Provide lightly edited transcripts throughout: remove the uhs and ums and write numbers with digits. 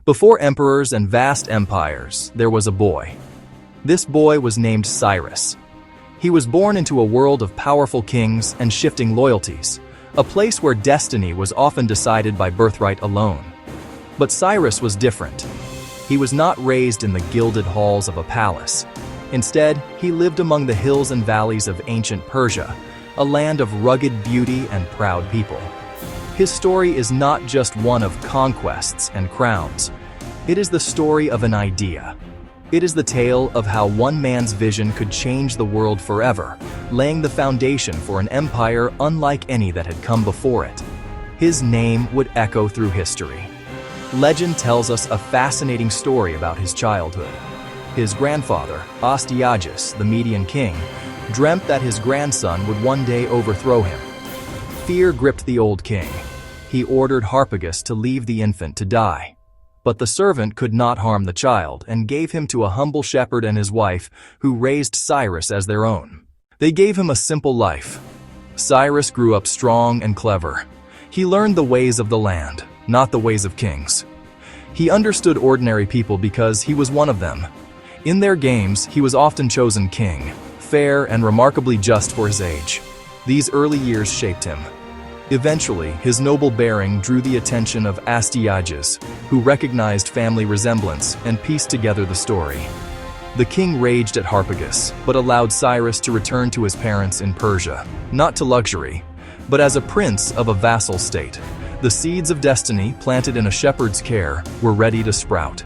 Before emperors and vast empires, there was a boy. This boy was named Cyrus. He was born into a world of powerful kings and shifting loyalties, a place where destiny was often decided by birthright alone. But Cyrus was different. He was not raised in the gilded halls of a palace. Instead, he lived among the hills and valleys of ancient Persia, a land of rugged beauty and proud people. His story is not just one of conquests and crowns. It is the story of an idea. It is the tale of how one man's vision could change the world forever, laying the foundation for an empire unlike any that had come before it. His name would echo through history. Legend tells us a fascinating story about his childhood. His grandfather, Astyages, the Median king, dreamt that his grandson would one day overthrow him. Fear gripped the old king. He ordered Harpagus to leave the infant to die. But the servant could not harm the child and gave him to a humble shepherd and his wife, who raised Cyrus as their own. They gave him a simple life. Cyrus grew up strong and clever. He learned the ways of the land, not the ways of kings. He understood ordinary people because he was one of them. In their games, he was often chosen king, fair and remarkably just for his age. These early years shaped him. Eventually, his noble bearing drew the attention of Astyages, who recognized family resemblance and pieced together the story. The king raged at Harpagus, but allowed Cyrus to return to his parents in Persia, not to luxury, but as a prince of a vassal state. The seeds of destiny, planted in a shepherd's care, were ready to sprout.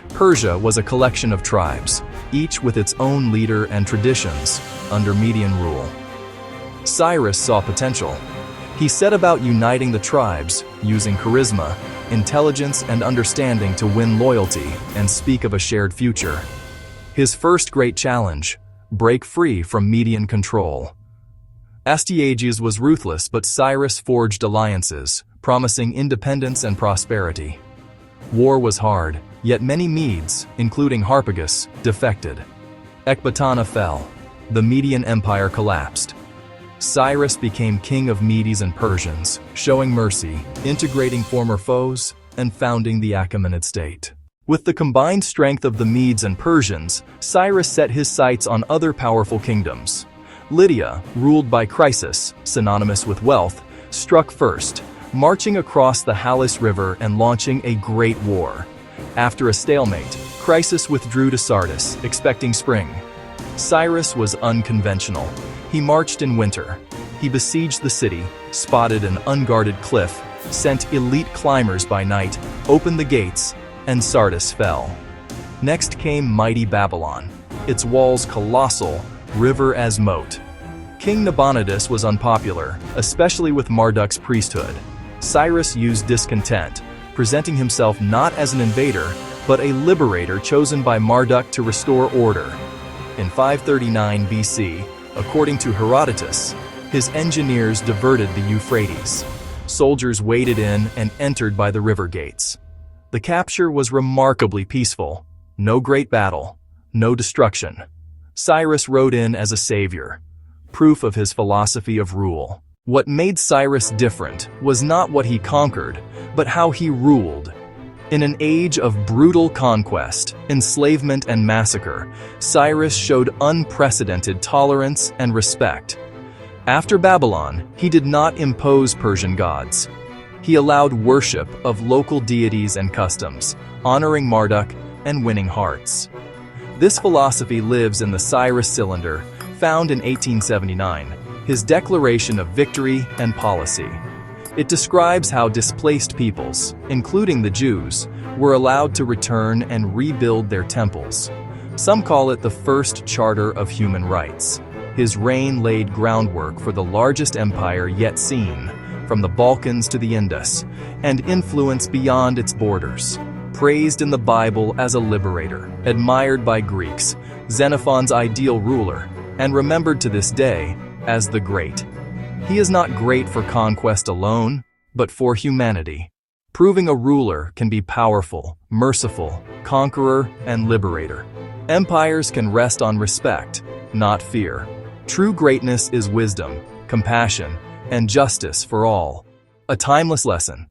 Persia was a collection of tribes, each with its own leader and traditions, under Median rule. Cyrus saw potential. He set about uniting the tribes, using charisma, intelligence, and understanding to win loyalty and speak of a shared future. His first great challenge: break free from Median control. Astyages was ruthless, but Cyrus forged alliances, promising independence and prosperity. War was hard, yet many Medes, including Harpagus, defected. Ecbatana fell. The Median Empire collapsed. Cyrus became king of Medes and Persians, showing mercy, integrating former foes, and founding the Achaemenid state. With the combined strength of the Medes and Persians, Cyrus set his sights on other powerful kingdoms. Lydia, ruled by Croesus, synonymous with wealth, struck first, marching across the Halys River and launching a great war. After a stalemate, Croesus withdrew to Sardis, expecting spring. Cyrus was unconventional. He marched in winter. He besieged the city, spotted an unguarded cliff, sent elite climbers by night, opened the gates, and Sardis fell. Next came mighty Babylon, its walls colossal, river as moat. King Nabonidus was unpopular, especially with Marduk's priesthood. Cyrus used discontent, presenting himself not as an invader, but a liberator chosen by Marduk to restore order. In 539 BC, according to Herodotus, his engineers diverted the Euphrates. Soldiers waded in and entered by the river gates. The capture was remarkably peaceful. No great battle, no destruction. Cyrus rode in as a savior, proof of his philosophy of rule. What made Cyrus different was not what he conquered, but how he ruled. In an age of brutal conquest, enslavement, and massacre, Cyrus showed unprecedented tolerance and respect. After Babylon, he did not impose Persian gods. He allowed worship of local deities and customs, honoring Marduk and winning hearts. This philosophy lives in the Cyrus Cylinder, found in 1879, his declaration of victory and policy. It describes how displaced peoples, including the Jews, were allowed to return and rebuild their temples. Some call it the first charter of human rights. His reign laid groundwork for the largest empire yet seen, from the Balkans to the Indus, and influence beyond its borders. Praised in the Bible as a liberator, admired by Greeks, Xenophon's ideal ruler, and remembered to this day as the Great. He is not great for conquest alone, but for humanity. Proving a ruler can be powerful, merciful, conqueror, and liberator. Empires can rest on respect, not fear. True greatness is wisdom, compassion, and justice for all. A timeless lesson.